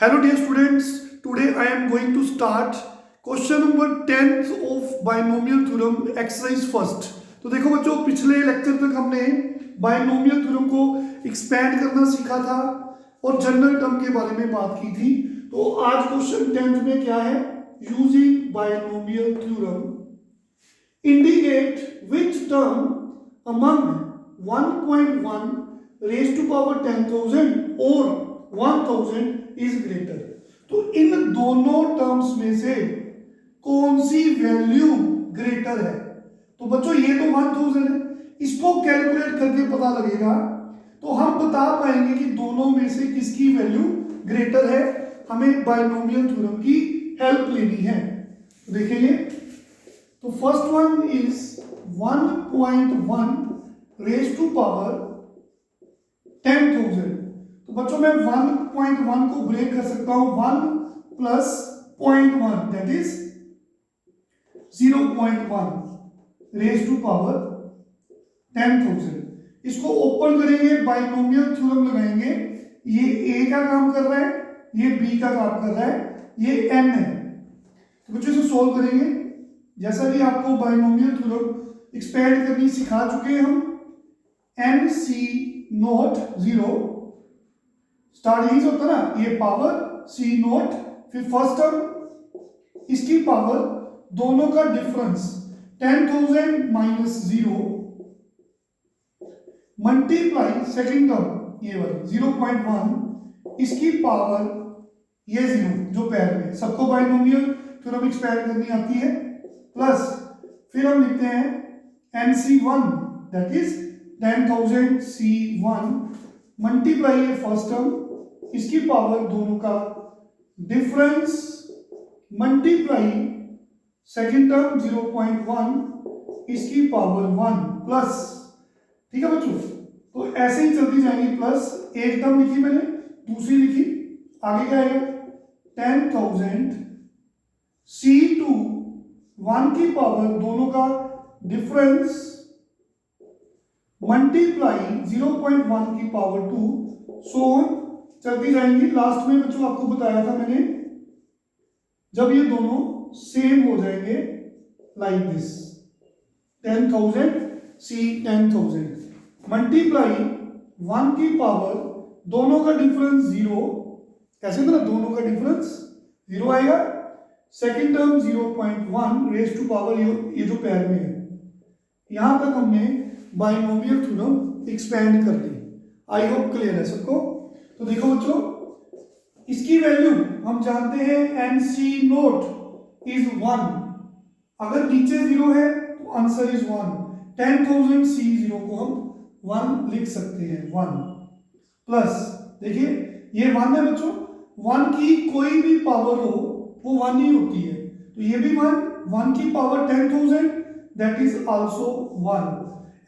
Hello dear students, today I am going to start question number 10th of binomial theorem exercise first। तो देखो बच्चों, पिछले lecture तक हमने बायनोमियल थ्योरम को एक्सपेंड करना सीखा था और जनरल टर्म के बारे में बात की थी। तो आज क्वेश्चन 10th में क्या है, using binomial theorem indicate which term among 1.1 raise to power 10,000 और 1000 इज ग्रेटर। तो इन दोनों टर्म्स में से कौन सी वैल्यू ग्रेटर है? तो बच्चों ये तो 1000 है, इसको कैलकुलेट करके पता लगेगा तो हम बता पाएंगे कि दोनों में से किसकी वैल्यू ग्रेटर है। हमें बायनोमियल थ्योरम की हेल्प लेनी है। तो देखेंगे, तो first one is 1.1 raise to power 10,000। तो बच्चों मैं 1.1 को ब्रेक कर सकता हूं 1 plus 0.1 that is 0.1 raise to power 10,000। इसको ओपन करेंगे, बाइनोमियल थ्योरम लगाएंगे। ये ए का काम कर रहा है, ये बी का काम कर रहा है, ये एन है। तो बच्चों इसे सोल्व करेंगे। जैसा कि आपको बाइनोमियल थ्योरम एक्सपेंड करनी सिखा चुके हैं हम। एन सी नॉट 0 स्टार्ट यहीं से होता ना, ये पावर सी नॉट, फिर फर्स्ट टर्म इसकी पावर, दोनों का difference 10,000 minus 0 multiply second term ये वाली 0.1 इसकी पावर ये 0 जो पैर में। सबको बाइनोमियल थ्योरम एक्सपेंड करनी आती है। प्लस फिर हम लिखते हैं NC1 that is 10,000 C1 multiply ये फर्स्ट टर्म इसकी पावर, दोनों का डिफरेंस मल्टीप्लाई सेकेंड टर्म 0.1 इसकी पावर 1 प्लस। ठीक है बच्चों, तो ऐसे ही चलती जाएंगी। प्लस एक टर्म लिखी मैंने, दूसरी लिखी, आगे क्या आएगा 10,000 C2 1 की पावर, दोनों का डिफरेंस मल्टीप्लाई 0.1 की पावर 2 सो चलती जाएंगी। लास्ट में बच्चों आपको बताया था मैंने, जब ये दोनों सेम हो जाएंगे लाइक दिस 10,000 सी 10,000 मल्टीप्लाई 1 की पावर, दोनों का डिफरेंस 0। कैसे था, दोनों का डिफरेंस 0 आएगा। Second term 0.1 raise to power ये जो पैर में है। यहां तक हमने बाइनोमियल थ्योरम एक्सपेंड कर ली। आई होप क्लियर है सबको। तो देखो बच्चों, इसकी वैल्यू हम जानते हैं NC नोट इज 1। अगर नीचे 0 है तो आंसर इज 1। 10,000 C0 को हम 1 लिख सकते हैं 1 प्लस, देखिए ये 1 है बच्चों, 1 की कोई भी पावर हो वो 1 ही होती है। तो ये भी 1 की power 10,000 that is also 1।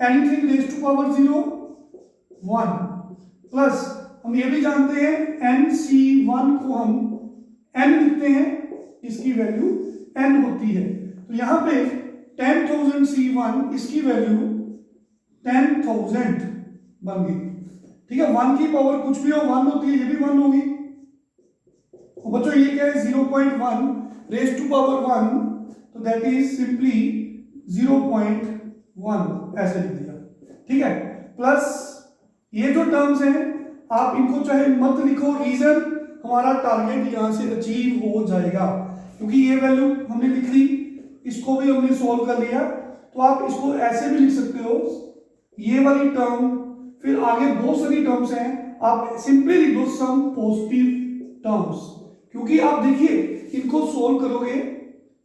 Anything raise to power 0 1 plus हम ये भी जानते हैं NC1 को हम n लिखते हैं, इसकी वैल्यू n होती है। तो यहां पे 10,000 C1 इसकी वैल्यू 10,000 बन गई। ठीक है, 1 की पावर कुछ भी हो 1 होती है, ये भी 1 होगी। तो बच्चों ये क्या है 0.1 रेज टू पावर 1, तो दैट इज सिंपली 0.1 ऐसे लिख दिया। ठीक है, प्लस ये जो टर्म्स हैं आप इनको चाहे मत लिखो, रीजन हमारा टारगेट यहां से अचीव हो जाएगा क्योंकि ये वैल्यू हमने लिख ली, इसको भी हमने सॉल्व कर लिया। तो आप इसको ऐसे भी लिख सकते हो, ये वाली टर्म, फिर आगे बहुत सारी टर्म्स हैं, आप सिंपली लिख दो सम पॉजिटिव टर्म्स। क्योंकि आप देखिए इनको सोल्व करोगे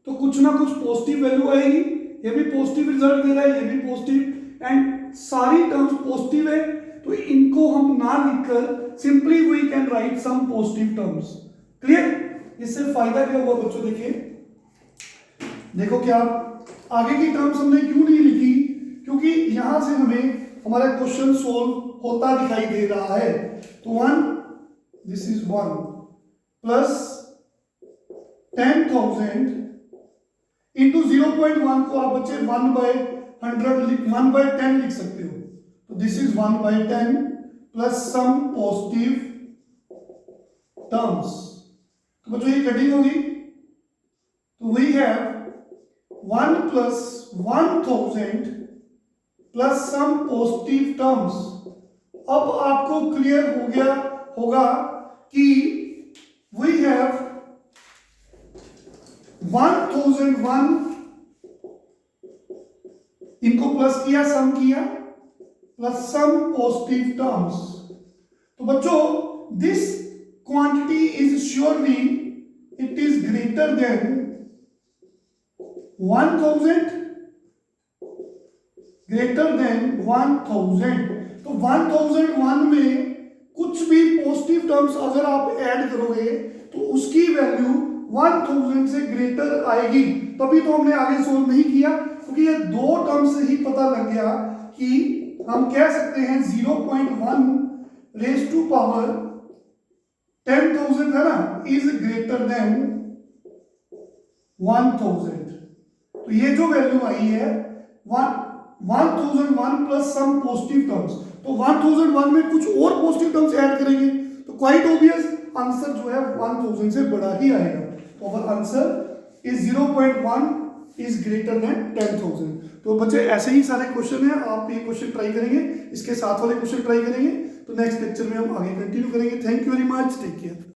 तो कुछ ना कुछ पॉजिटिव वैल्यू आएगी। ये भी पॉजिटिव रिजल्ट दे रहा है, ये भी पॉजिटिव, एंड सारी टर्म्स पॉजिटिव है। तो इनको हम ना लिखकर simply we can write some positive terms. Clear? इससे फायदा क्या हुआ बच्चों, देखिए देखो क्या आगे की टर्म्स हमने क्यों नहीं लिखी, क्योंकि यहां से हमें हमारा क्वेश्चन सोल्व होता दिखाई दे रहा है। तो 1 दिस इज 1 प्लस 10,000 इंटू 0.1 को आप बच्चे 1/10 लिख सकते हो। तो this is 1/10 plus some positive terms. बच्चों ये कटिंग होगी, तो we have 1 plus 1000 plus some positive terms. अब आपको क्लियर हो गया होगा कि वी हैव 1001, इनको प्लस किया, सम किया, प्लस सम पॉजिटिव टर्म्स। तो बच्चों this quantity is surely it is greater than 1000, greater than 1000। तो 1001 में कुछ भी पॉजिटिव टर्म्स अगर आप ऐड करोगे तो उसकी वैल्यू 1000 से ग्रेटर आएगी। तभी तो हमने आगे सोल्व नहीं किया, क्योंकि ये दो टर्म्स से ही पता लग गया कि हम कह सकते हैं 0.1 रेज टू पावर 10,000 है ना, इज ग्रेटर देन 1000। तो ये जो वैल्यू आई है 1001 प्लस सम पॉजिटिव टर्म्स, तो 1001 में कुछ और पॉजिटिव टर्म्स ऐड करेंगे तो क्वाइट ऑब्वियस आंसर जो है 1000 से बड़ा ही आएगा। तो our answer is 0.1 is greater than 10,000। तो बच्चे ऐसे ही सारे क्वेश्चन हैं, आप ये क्वेश्चन ट्राई करेंगे, इसके साथ वाले क्वेश्चन ट्राई करेंगे, तो नेक्स्ट लेक्चर में हम आगे कंटिन्यू करेंगे। Thank you very much, take care.